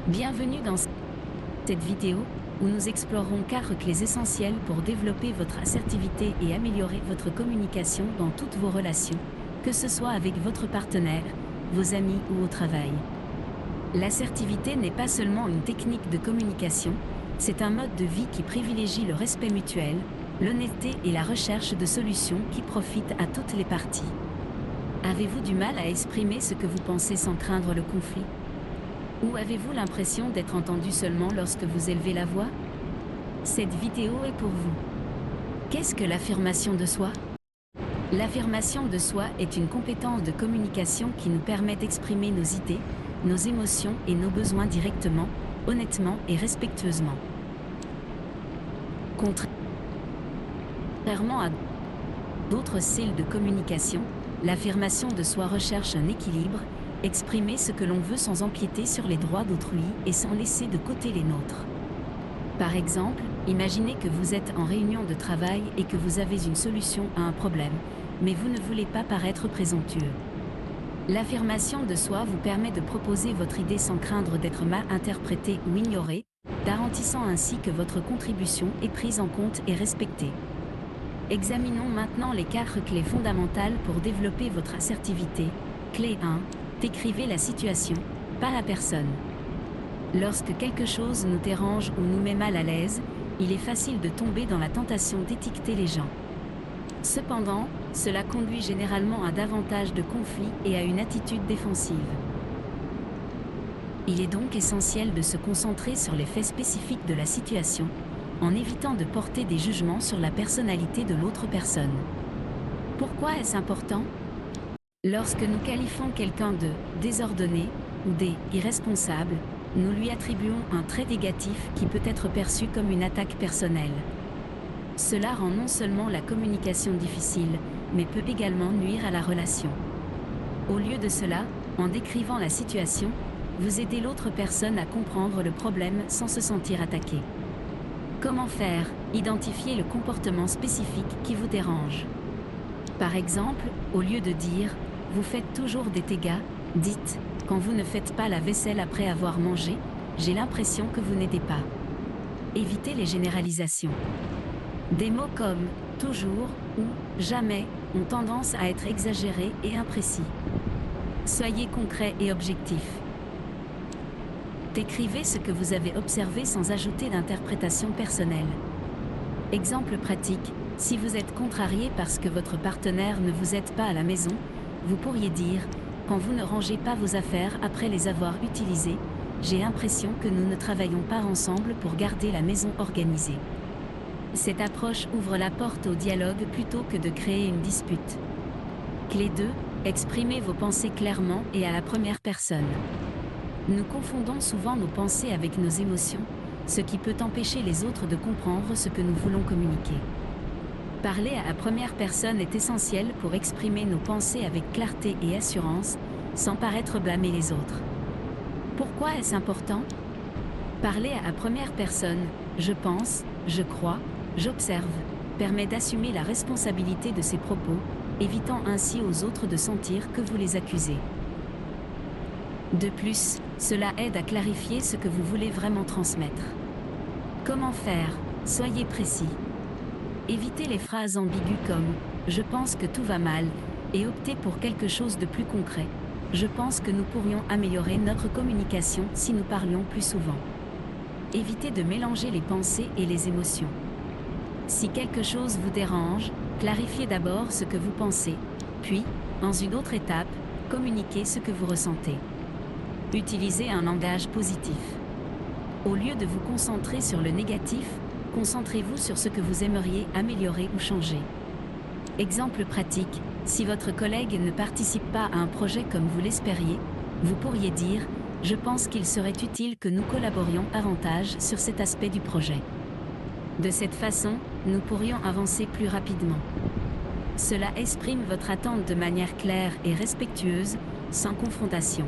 Bienvenue dans cette vidéo, où nous explorerons 4 clés essentielles pour développer votre assertivité et améliorer votre communication dans toutes vos relations, que ce soit avec votre partenaire, vos amis ou au travail. L'assertivité n'est pas seulement une technique de communication, c'est un mode de vie qui privilégie le respect mutuel, l'honnêteté et la recherche de solutions qui profitent à toutes les parties. Avez-vous du mal à exprimer ce que vous pensez sans craindre le conflit ? Ou avez-vous l'impression d'être entendu seulement lorsque vous élevez la voix ? Cette vidéo est pour vous. Qu'est-ce que l'affirmation de soi ? L'affirmation de soi est une compétence de communication qui nous permet d'exprimer nos idées, nos émotions et nos besoins directement, honnêtement et respectueusement. Contrairement à d'autres styles de communication, l'affirmation de soi recherche un équilibre, exprimer ce que l'on veut sans empiéter sur les droits d'autrui et sans laisser de côté les nôtres. Par exemple, imaginez que vous êtes en réunion de travail et que vous avez une solution à un problème, mais vous ne voulez pas paraître présomptueux. L'affirmation de soi vous permet de proposer votre idée sans craindre d'être mal interprétée ou ignorée, garantissant ainsi que votre contribution est prise en compte et respectée. Examinons maintenant les 4 clés fondamentales pour développer votre assertivité. Clé 1. Décrivez la situation, pas la personne. Lorsque quelque chose nous dérange ou nous met mal à l'aise, il est facile de tomber dans la tentation d'étiqueter les gens. Cependant, cela conduit généralement à davantage de conflits et à une attitude défensive. Il est donc essentiel de se concentrer sur les faits spécifiques de la situation, en évitant de porter des jugements sur la personnalité de l'autre personne. Pourquoi est-ce important ? Lorsque nous qualifions quelqu'un de désordonné ou d'irresponsable, nous lui attribuons un trait négatif qui peut être perçu comme une attaque personnelle. Cela rend non seulement la communication difficile, mais peut également nuire à la relation. Au lieu de cela, en décrivant la situation, vous aidez l'autre personne à comprendre le problème sans se sentir attaqué. Comment faire ? Identifier le comportement spécifique qui vous dérange. Par exemple, au lieu de dire « vous faites toujours des dégâts », dites « quand vous ne faites pas la vaisselle après avoir mangé, j'ai l'impression que vous n'aidez pas ». Évitez les généralisations. Des mots comme « toujours » ou « jamais » ont tendance à être exagérés et imprécis. Soyez concret et objectif. Décrivez ce que vous avez observé sans ajouter d'interprétation personnelle. Exemple pratique, si vous êtes contrarié parce que votre partenaire ne vous aide pas à la maison, vous pourriez dire « Quand vous ne rangez pas vos affaires après les avoir utilisées, j'ai l'impression que nous ne travaillons pas ensemble pour garder la maison organisée ». Cette approche ouvre la porte au dialogue plutôt que de créer une dispute. Clé 2. Exprimez vos pensées clairement et à la première personne. Nous confondons souvent nos pensées avec nos émotions, ce qui peut empêcher les autres de comprendre ce que nous voulons communiquer. Parler à la première personne est essentiel pour exprimer nos pensées avec clarté et assurance, sans paraître blâmer les autres. Pourquoi est-ce important ? Parler à la première personne, je pense, je crois, j'observe, permet d'assumer la responsabilité de ses propos, évitant ainsi aux autres de sentir que vous les accusez. De plus, cela aide à clarifier ce que vous voulez vraiment transmettre. Comment faire ? Soyez précis. Évitez les phrases ambiguës comme « je pense que tout va mal » et optez pour quelque chose de plus concret. Je pense que nous pourrions améliorer notre communication si nous parlions plus souvent. Évitez de mélanger les pensées et les émotions. Si quelque chose vous dérange, clarifiez d'abord ce que vous pensez, puis, dans une autre étape, communiquez ce que vous ressentez. Utilisez un langage positif. Au lieu de vous concentrer sur le négatif, concentrez-vous sur ce que vous aimeriez améliorer ou changer. Exemple pratique, si votre collègue ne participe pas à un projet comme vous l'espériez, vous pourriez dire « Je pense qu'il serait utile que nous collaborions davantage sur cet aspect du projet ». De cette façon, nous pourrions avancer plus rapidement. Cela exprime votre attente de manière claire et respectueuse, sans confrontation.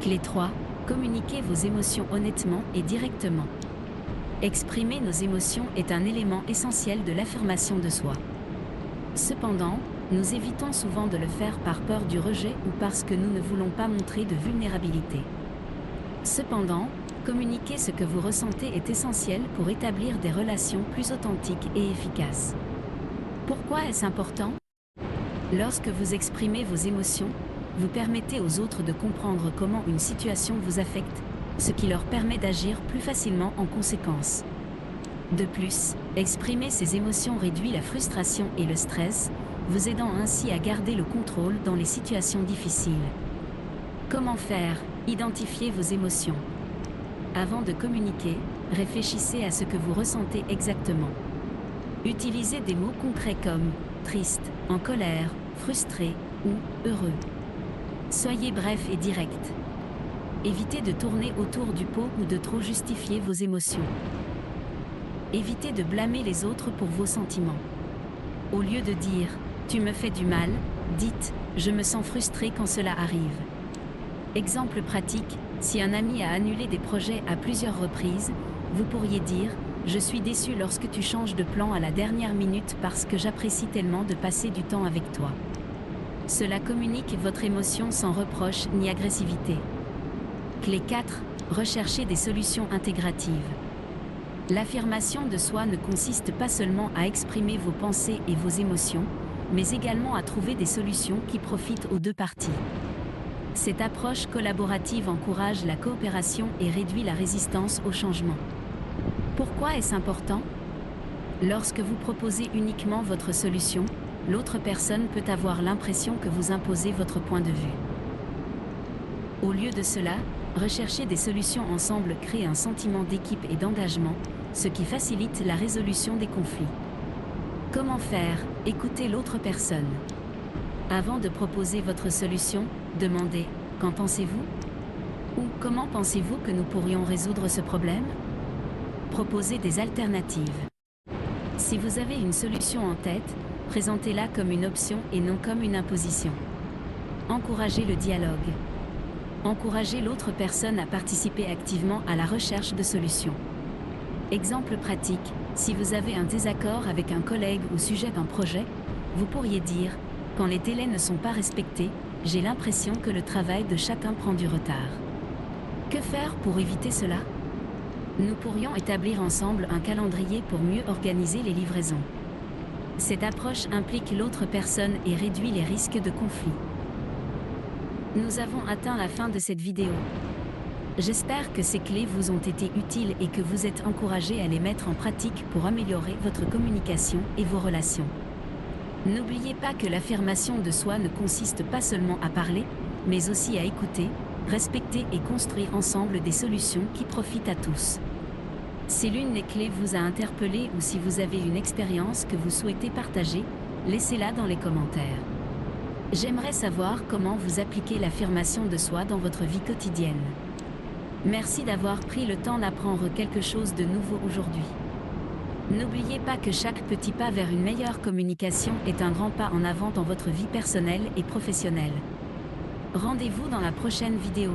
Clé 3. Communiquez vos émotions honnêtement et directement. Exprimer nos émotions est un élément essentiel de l'affirmation de soi. Cependant, nous évitons souvent de le faire par peur du rejet ou parce que nous ne voulons pas montrer de vulnérabilité. Cependant, communiquer ce que vous ressentez est essentiel pour établir des relations plus authentiques et efficaces. Pourquoi est-ce important? Lorsque vous exprimez vos émotions, vous permettez aux autres de comprendre comment une situation vous affecte, ce qui leur permet d'agir plus facilement en conséquence. De plus, exprimer ces émotions réduit la frustration et le stress, vous aidant ainsi à garder le contrôle dans les situations difficiles. Comment faire? Identifiez vos émotions. Avant de communiquer, réfléchissez à ce que vous ressentez exactement. Utilisez des mots concrets comme triste, en colère, frustré ou heureux. Soyez bref et direct. Évitez de tourner autour du pot ou de trop justifier vos émotions. Évitez de blâmer les autres pour vos sentiments. Au lieu de dire « tu me fais du mal », dites « je me sens frustré quand cela arrive ». Exemple pratique, si un ami a annulé des projets à plusieurs reprises, vous pourriez dire « je suis déçu lorsque tu changes de plan à la dernière minute parce que j'apprécie tellement de passer du temps avec toi ». Cela communique votre émotion sans reproche ni agressivité. Clé 4. Recherchez des solutions intégratives. L'affirmation de soi ne consiste pas seulement à exprimer vos pensées et vos émotions, mais également à trouver des solutions qui profitent aux deux parties. Cette approche collaborative encourage la coopération et réduit la résistance au changement. Pourquoi est-ce important? Lorsque vous proposez uniquement votre solution, l'autre personne peut avoir l'impression que vous imposez votre point de vue. Au lieu de cela, rechercher des solutions ensemble crée un sentiment d'équipe et d'engagement, ce qui facilite la résolution des conflits. Comment faire? Écoutez l'autre personne. Avant de proposer votre solution, demandez « Qu'en pensez-vous » ou « Comment pensez-vous que nous pourrions résoudre ce problème ?» Proposez des alternatives. Si vous avez une solution en tête, présentez-la comme une option et non comme une imposition. Encouragez le dialogue. Encouragez l'autre personne à participer activement à la recherche de solutions. Exemple pratique, si vous avez un désaccord avec un collègue au sujet d'un projet, vous pourriez dire « Quand les délais ne sont pas respectés, j'ai l'impression que le travail de chacun prend du retard. » Que faire pour éviter cela? Nous pourrions établir ensemble un calendrier pour mieux organiser les livraisons. Cette approche implique l'autre personne et réduit les risques de conflit. Nous avons atteint la fin de cette vidéo. J'espère que ces clés vous ont été utiles et que vous êtes encouragés à les mettre en pratique pour améliorer votre communication et vos relations. N'oubliez pas que l'affirmation de soi ne consiste pas seulement à parler, mais aussi à écouter, respecter et construire ensemble des solutions qui profitent à tous. Si l'une des clés vous a interpellé ou si vous avez une expérience que vous souhaitez partager, laissez-la dans les commentaires. J'aimerais savoir comment vous appliquez l'affirmation de soi dans votre vie quotidienne. Merci d'avoir pris le temps d'apprendre quelque chose de nouveau aujourd'hui. N'oubliez pas que chaque petit pas vers une meilleure communication est un grand pas en avant dans votre vie personnelle et professionnelle. Rendez-vous dans la prochaine vidéo.